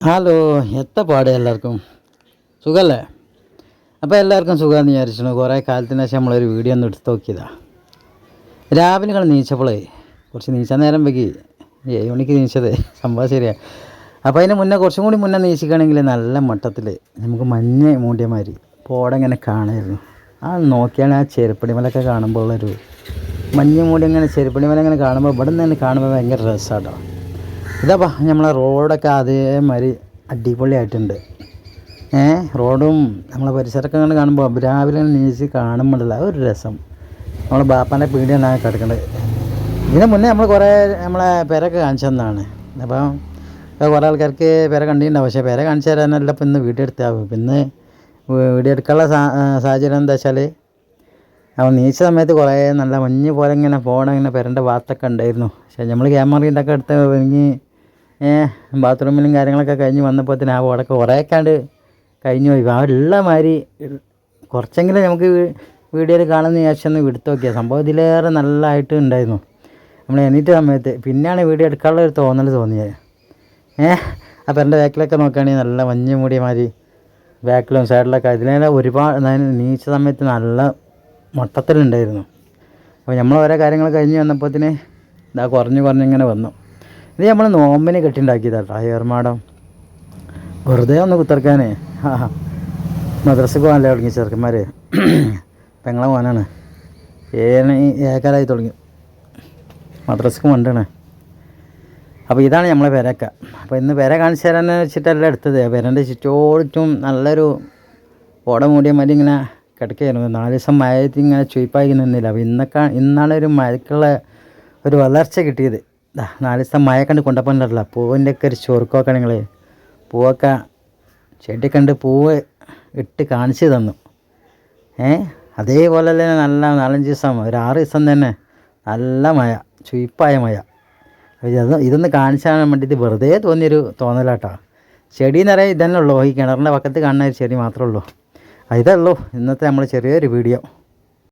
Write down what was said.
Hello, എത്ര പാട് എല്ലാവർക്കും സുഖമല്ലേ? അപ്പോൾ എല്ലാവർക്കും സുഖമെന്ന് വിചാരിച്ചു. കുറേ കാലത്തിന് ശേഷം നമ്മളൊരു വീഡിയോ ഒന്ന് എടുത്ത് നോക്കിയതാണ്. രാവിലെ നിങ്ങൾ നീച്ചപ്പോഴേ കുറച്ച് നീച്ചാൻ നേരം വൈകി, 7 മണിക്ക് നീച്ചത് സംഭവം ശരിയാണ്. അപ്പോൾ അതിന് മുന്നേ കുറച്ചും കൂടി മുന്നേ നീച്ചിക്കുകയാണെങ്കിൽ നല്ല മട്ടത്തിൽ നമുക്ക് മഞ്ഞ് മൂടിയ മാതിരി പോടെ ഇങ്ങനെ കാണായിരുന്നു. നോക്കിയാൽ ആ ചെരുപ്പടിമലൊക്കെ കാണുമ്പോൾ ഉള്ളൊരു മഞ്ഞ് മൂടി ഇങ്ങനെ ചെരുപ്പടിമല ഇങ്ങനെ കാണുമ്പോൾ ഇവിടെ നിന്ന് തന്നെ കാണുമ്പോൾ ഭയങ്കര രസമാട്ടോ. ഇതാപ്പാ നമ്മളെ റോഡൊക്കെ അതേമാതിരി അടിപൊളിയായിട്ടുണ്ട്. റോഡും നമ്മളെ പരിസരമൊക്കെ അങ്ങനെ കാണുമ്പോൾ രാവിലെ നീച്ച് കാണുമ്പോഴല്ല ഒരു രസം. നമ്മളെ ബാപ്പാൻ്റെ പീടിയാണ് കിടക്കേണ്ടത്. ഇതിന് മുന്നേ നമ്മൾ കുറേ നമ്മളെ പേരൊക്കെ കാണിച്ചു തന്നതാണ്. അപ്പം കുറേ ആൾക്കാർക്ക് പേര കണ്ടിട്ടുണ്ടാവും. പക്ഷേ പേര കാണിച്ചു തരാനല്ല ഇപ്പം ഇന്ന് വീഡിയോ എടുത്താവും. പിന്നെ വീഡിയോ എടുക്കാനുള്ള സാഹചര്യം എന്താ വെച്ചാൽ അവൻ നീച്ച സമയത്ത് കുറേ നല്ല മഞ്ഞ് പോലെ ഇങ്ങനെ ഇങ്ങനെ പേരൻ്റെ ഭാഗത്തൊക്കെ ഉണ്ടായിരുന്നു. പക്ഷേ നമ്മൾ ക്യാമറയുടെ ഒക്കെ എടുത്ത് ഒരുങ്ങി ബാത്റൂമിലും കാര്യങ്ങളൊക്കെ കഴിഞ്ഞ് വന്നപ്പോഴത്തേന് ആ ഓടൊക്കെ കുറേക്കാണ്ട് കഴിഞ്ഞു പോയി. ആ ഉള്ള മാതിരി കുറച്ചെങ്കിലും നമുക്ക് വീഡിയോയിൽ കാണുന്ന ശേഷം എടുത്തു നോക്കിയാൽ സംഭവം ഇതിലേറെ നല്ലതായിട്ട് ഉണ്ടായിരുന്നു നമ്മൾ എണീറ്റ സമയത്ത്. പിന്നെയാണ് വീഡിയോ എടുക്കാനുള്ള ഒരു തോന്നിയത്. അപ്പോൾ എൻ്റെ ബാക്കിലൊക്കെ നോക്കുകയാണെങ്കിൽ നല്ല മഞ്ഞ് മൂടിയ മാതിരി ബാക്കിലും സൈഡിലൊക്കെ ഇതിലേറെ ഒരുപാട് നീച്ച സമയത്ത് നല്ല മൊത്തത്തിലുണ്ടായിരുന്നു. അപ്പോൾ നമ്മൾ ഓരോ കാര്യങ്ങൾ കഴിഞ്ഞ് വന്നപ്പോഴത്തേന് ഇതാ കുറഞ്ഞിങ്ങനെ വന്നു. ഇത് നമ്മൾ നോമ്പിന് കെട്ടിണ്ടാക്കിയതാട്ടോ ഏർമാടം. വെറുതെ ഒന്ന് കുത്തിറക്കാനേ. മദ്രസക്ക് പോകാനല്ലേ തുടങ്ങി ചെറുക്കന്മാർ. പെങ്ങളെ മോനാണ്. ഏക്കാലായി തുടങ്ങി മദ്രസക്ക് കൊണ്ടാണ്. അപ്പോൾ ഇതാണ് നമ്മളെ പെരക്ക. അപ്പോൾ ഇന്ന് പെര കാണിച്ചു തരാൻ വെച്ചിട്ടല്ല എടുത്തത്. പെരൻ്റെ ചുറ്റോടും നല്ലൊരു ഓട മൂടിയ മതി ഇങ്ങനെ കിടക്കുകയായിരുന്നു. 4 ദിവസം മഴയത്ത് ഇങ്ങനെ ചുയിപ്പായി നിന്നില്ല. അപ്പോൾ ഇന്നാണ് ഒരു മഴക്കുള്ള ഒരു വളർച്ച കിട്ടിയത്. 4 ദിവസം മഴ കണ്ട് കൊണ്ടപ്പോണ്ടല്ല പൂവിൻ്റെ ഒക്കെ ഒരു ചൊറുക്കൊക്കെ നിങ്ങൾ പൂവൊക്കെ ചെടി കണ്ട് പൂവ് ഇട്ട് കാണിച്ച് തന്നു. അതേപോലെ തന്നെ നല്ല 4-5 ദിവസം ഒരു 6 ദിവസം തന്നെ നല്ല മഴ, ചുയിപ്പായ മഴ. ഇതൊന്ന് കാണിച്ചാൻ വേണ്ടിയിട്ട് വെറുതെ തോന്നിയൊരു തോന്നലാട്ടോ. ചെടി നിറയെ ഇതന്നെ ഉള്ളൂ. ഈ കിണറിൻ്റെ പക്കത്ത് കാണുന്ന ഒരു ചെടി മാത്രമേ ഉള്ളൂ. ഇതേ ഉള്ളൂ ഇന്നത്തെ നമ്മൾ ചെറിയൊരു വീഡിയോ.